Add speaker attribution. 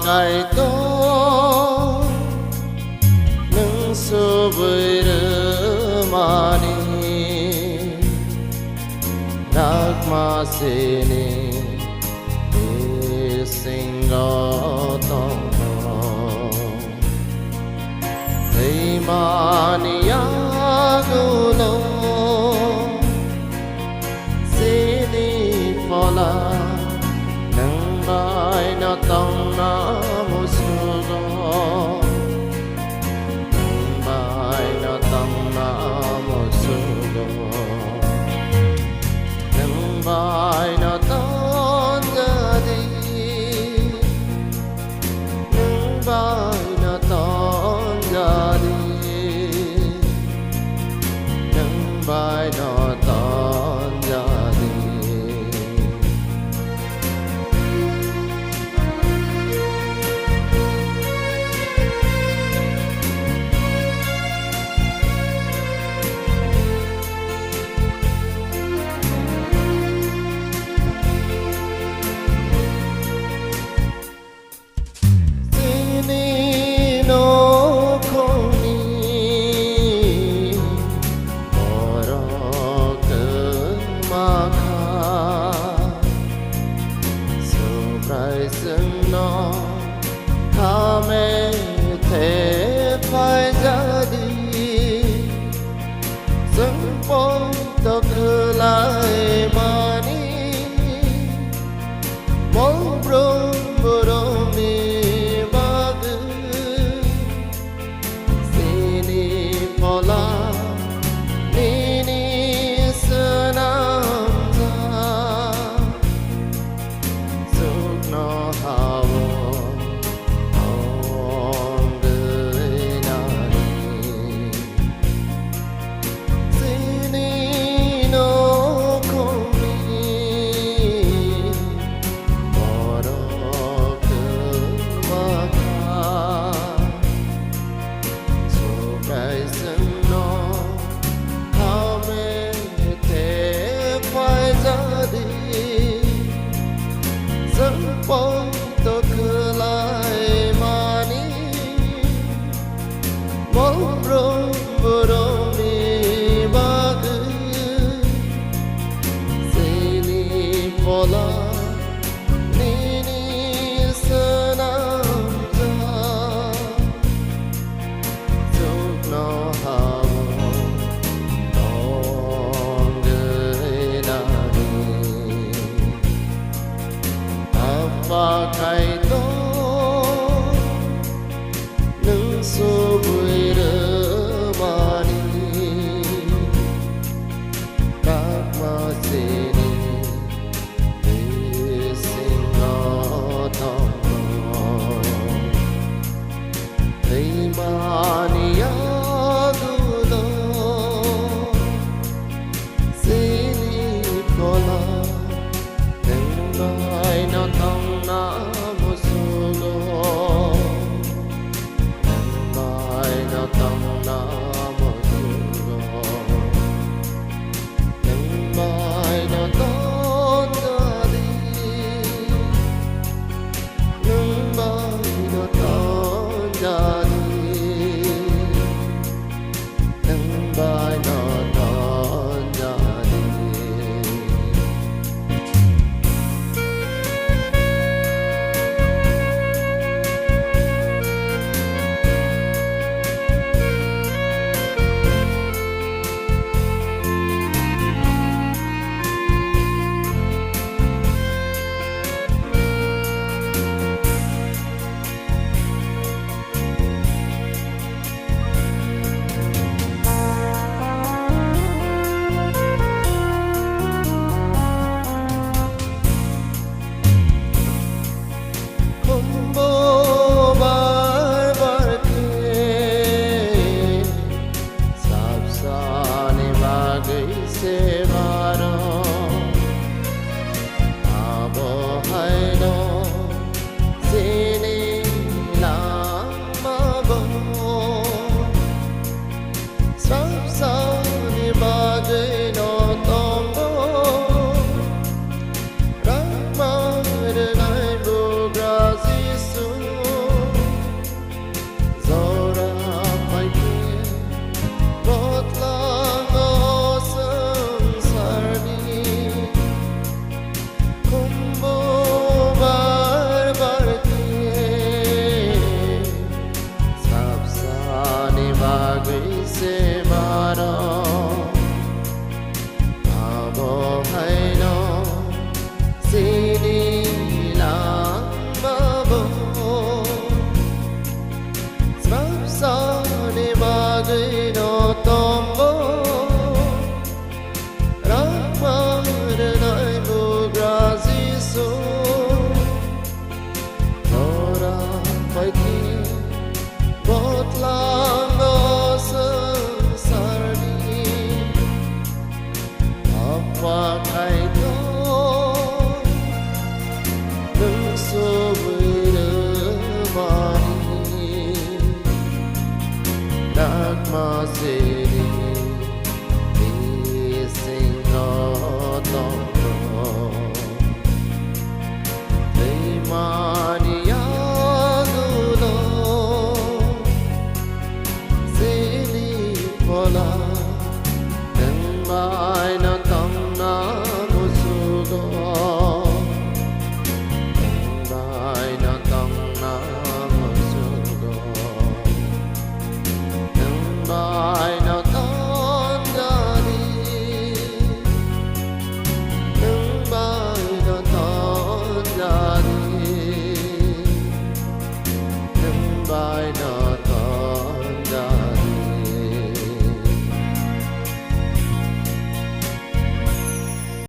Speaker 1: cái to nâng số với đỡ mà đi đắc mà sẽ đi để sinh ngõ tông thấy mà ni ya gu lo sẽ đi phò la nâng bài na tông na mô sư go nâng bài na tông na mô sư go nâng bài na tông ra đi nâng bài na tông ra đi nâng bài na tông ra đi nó tha mê thể phải ra đi dâng bóng tóc thơ lại mà đi mong rong bờ đông đi ba gư xin đi phò la ni ni sơ nam ra giúp nó hào bóng tóc khờ lại mà đi mong rong bờ đông đi ba gư sẽ đi phò la ni ni sơ nam ra giúp nó hào tông đời na đi và cái to nâng số vui đỡ mà đi các mà sẽ đi để xin nó thong thấy mà ni ya gu lo sẽ đi phò la nâng bài na tông na mô mani nak masih